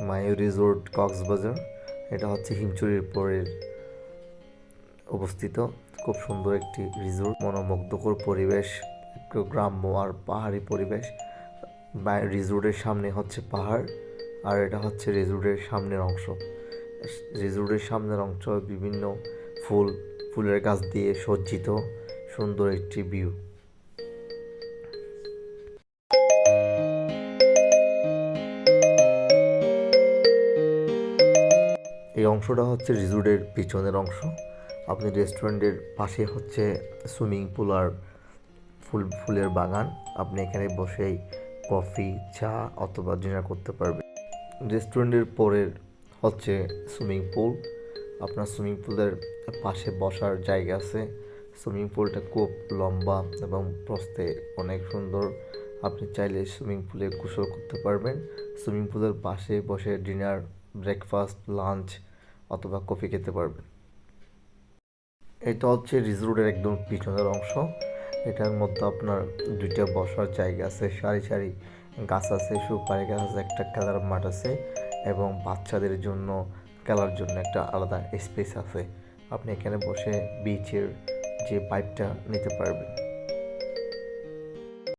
Mayo resort Cox's Bazar. এটা হচ্ছে হিমচুরির পরের অবস্থিত খুব সুন্দর একটি রিসোর্ট, মনোমুগ্ধকর পরিবেশ, একটু গ্রাম্য আর পাহাড়ি পরিবেশ। রিসোর্টের সামনে হচ্ছে পাহাড়, আর এটা হচ্ছে রিসোর্টের সামনের অংশ। রিসোর্টের সামনের অংশ বিভিন্ন ফুলের গাছ দিয়ে সজ্জিত সুন্দর একটি ভিউ। এই অংশটা হচ্ছে রিসোর্টের পিছনের অংশ। আপনি রেস্টুরেন্টের পাশে হচ্ছে সুইমিং পুল আর ফুলের বাগান। আপনি এখানে বসেই কফি, চা অথবা ডিনার করতে পারবেন। রেস্টুরেন্টের পরের হচ্ছে সুইমিং পুল। আপনার সুইমিং পুলের পাশে বসার জায়গা আছে। সুইমিং পুলটা খুব লম্বা এবং প্রস্থে অনেক সুন্দর। আপনি চাইলে সুইমিং পুলে গোসল করতে পারবেন। সুইমিং পুলের পাশে বসে ডিনার, ব্রেকফাস্ট, লাঞ্চ অথবা কফি খেতে পারবেন। এটা হচ্ছে রিসোর্টের একদম পিছনের অংশ। এটার মধ্যে আপনার দুইটা বসার জায়গা আছে, সারি সারি গাছ আছে, সুপারি গাছ আছে, একটা খেলার মাঠ আছে এবং বাচ্চাদের জন্য খেলার জন্য একটা আলাদা স্পেস আছে। আপনি এখানে বসে বিচের যে ভাইবটা নিতে পারবেন।